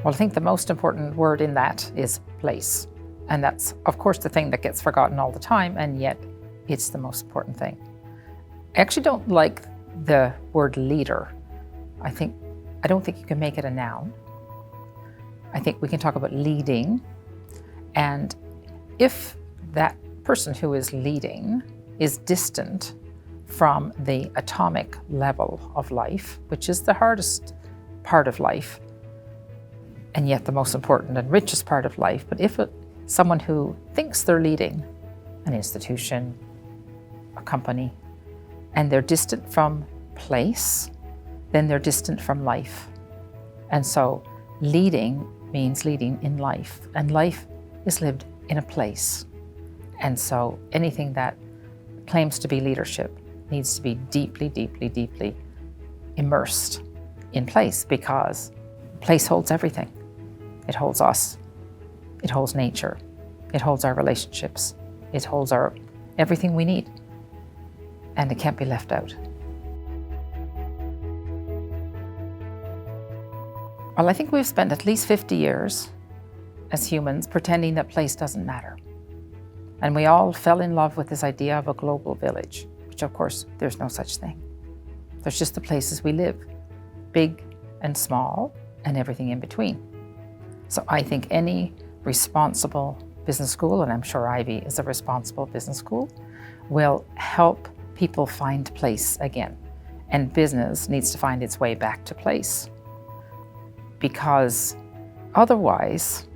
Well, I think the most important word in that is place. And that's, of course, the thing that gets forgotten all the time, and yet it's the most important thing. I actually don't like the word leader. I don't think you can make it a noun. I think we can talk about leading. And if that person who is leading is distant from the atomic level of life, which is the hardest part of life, and yet the most important and richest part of life, but if someone who thinks they're leading an institution, a company, and they're distant from place, then they're distant from life. And so leading means leading in life, and life is lived in a place. And so anything that claims to be leadership needs to be deeply, deeply, deeply immersed in place, because place holds everything. It holds us. It holds nature. It holds our relationships. It holds everything we need. And it can't be left out. Well, I think we've spent at least 50 years as humans pretending that place doesn't matter. And we all fell in love with this idea of a global village, which of course, there's no such thing. There's just the places we live, big and small, and everything in between. So I think any responsible business school, and I'm sure Ivy is a responsible business school, will help people find place again. And business needs to find its way back to place. Because otherwise,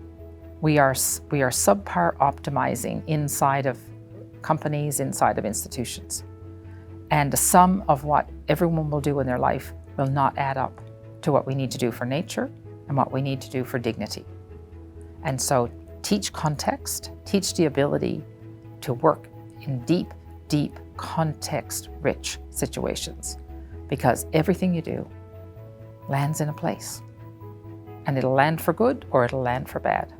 we are subpar optimizing inside of companies, inside of institutions. And the sum of what everyone will do in their life will not add up to what we need to do for nature and what we need to do for dignity. And so teach context, teach the ability to work in deep, deep, context-rich situations, because everything you do lands in a place. And it'll land for good or it'll land for bad.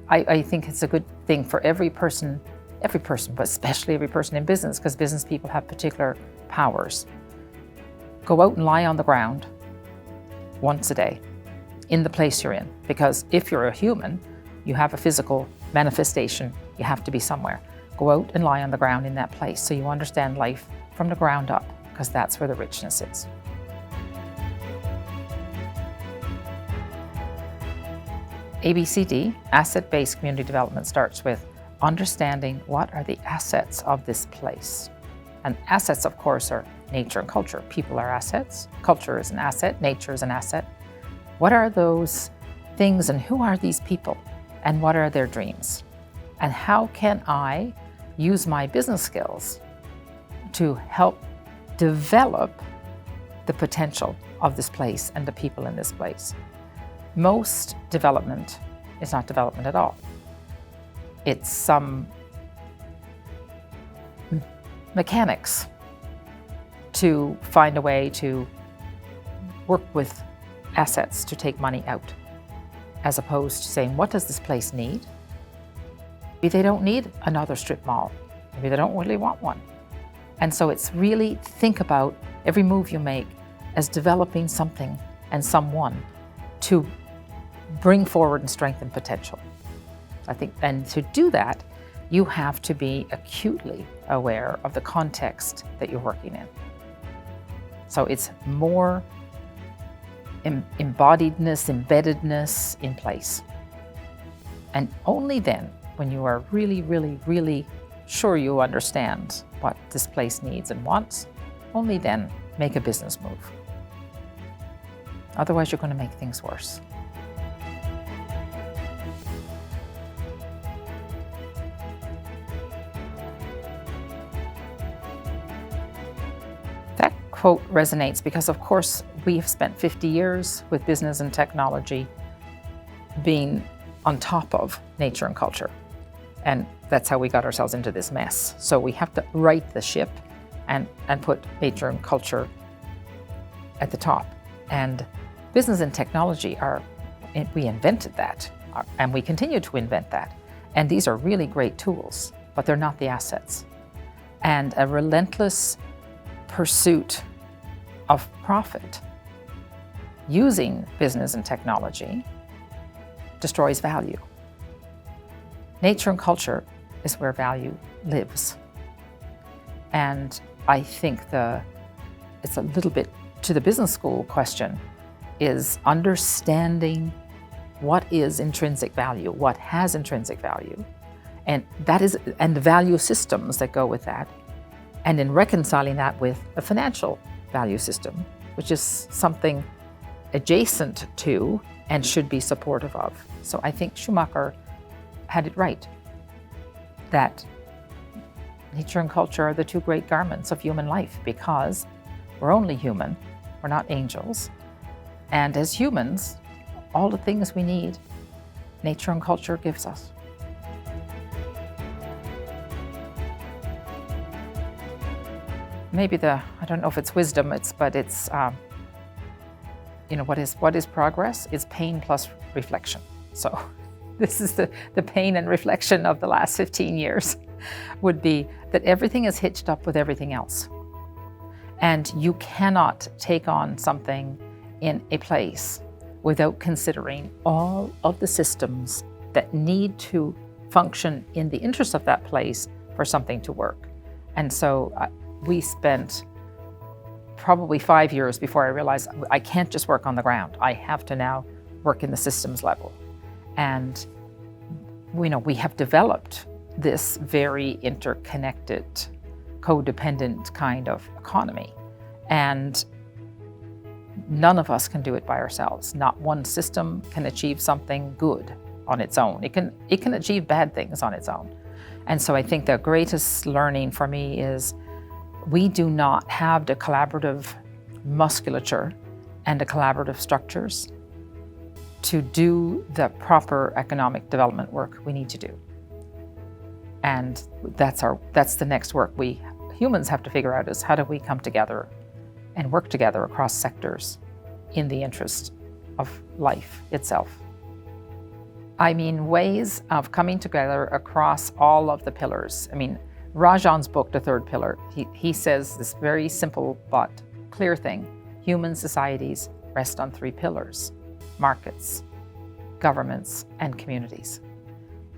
I think it's a good thing for every person, but especially every person in business, because business people have particular powers. Go out and lie on the ground once a day in the place you're in, because if you're a human, you have a physical manifestation, you have to be somewhere. Go out and lie on the ground in that place so you understand life from the ground up, because that's where the richness is. ABCD, asset-based community development, starts with understanding what are the assets of this place. And assets, of course, are nature and culture. People are assets, culture is an asset, nature is an asset. What are those things and who are these people and what are their dreams? And how can I use my business skills to help develop the potential of this place and the people in this place? Most development is not development at all. It's some mechanics to find a way to work with assets to take money out, as opposed to saying, what does this place need? Maybe they don't need another strip mall. Maybe they don't really want one. And so it's really think about every move you make as developing something and someone to bring forward and strengthen potential. I think, and to do that, you have to be acutely aware of the context that you're working in. So it's more embodiedness, embeddedness in place. And only then, when you are really, really, really sure you understand what this place needs and wants, only then make a business move. Otherwise, you're going to make things worse. That quote resonates because, of course, we have spent 50 years with business and technology being on top of nature and culture. And that's how we got ourselves into this mess. So we have to right the ship and put nature and culture at the top. And business and technology we invented that, and we continue to invent that. And these are really great tools, but they're not the assets. And a relentless pursuit of profit using business and technology destroys value. Nature and culture is where value lives. And I think it's a little bit to the business school question, is understanding what is intrinsic value, what has intrinsic value, and the value systems that go with that, and in reconciling that with a financial value system, which is something adjacent to and should be supportive of. So I think Schumacher had it right, that nature and culture are the two great garments of human life, because we're only human, we're not angels. And as humans, all the things we need, nature and culture gives us. Maybe I don't know if it's wisdom, but it's what is progress? It's pain plus reflection. So this is the pain and reflection of the last 15 years, would be that everything is hitched up with everything else. And you cannot take on something in a place without considering all of the systems that need to function in the interest of that place for something to work. And so we spent probably 5 years before I realized I can't just work on the ground. I have to now work in the systems level. And we have developed this very interconnected, codependent kind of economy. And none of us can do it by ourselves. Not one system can achieve something good on its own. It can achieve bad things on its own. And so I think the greatest learning for me is we do not have the collaborative musculature and the collaborative structures to do the proper economic development work we need to do. And that's the next work we humans have to figure out, is how do we come together and work together across sectors in the interest of life itself. I mean, ways of coming together across all of the pillars. I mean, Rajan's book, The Third Pillar, he says this very simple but clear thing. Human societies rest on three pillars: markets, governments, and communities.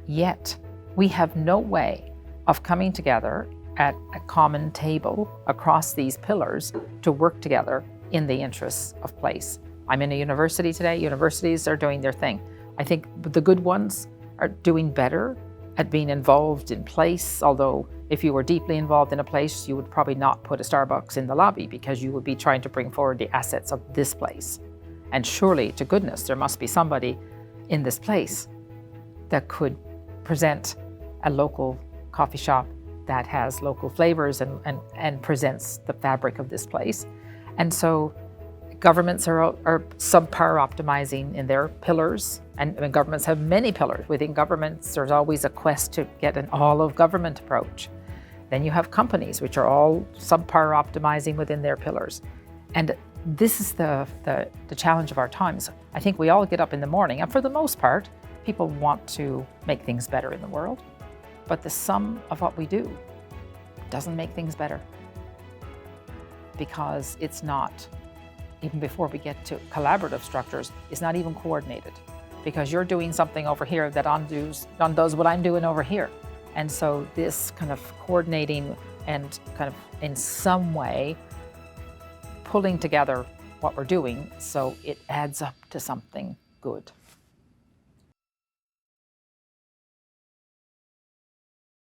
Yet, we have no way of coming together at a common table across these pillars to work together in the interests of place. I'm in a university today. Universities are doing their thing. I think the good ones are doing better at being involved in place, although if you were deeply involved in a place, you would probably not put a Starbucks in the lobby because you would be trying to bring forward the assets of this place. And surely, to goodness, there must be somebody in this place that could present a local coffee shop that has local flavors and presents the fabric of this place. And so governments are subpar optimizing in their pillars, and governments have many pillars. Within governments, there's always a quest to get an all-of-government approach. Then you have companies, which are all subpar optimizing within their pillars. And this is the challenge of our times. I think we all get up in the morning, and for the most part, people want to make things better in the world. But the sum of what we do doesn't make things better, because it's not, even before we get to collaborative structures, it's not even coordinated, because you're doing something over here that undoes what I'm doing over here. And so this kind of coordinating and kind of in some way pulling together what we're doing so it adds up to something good.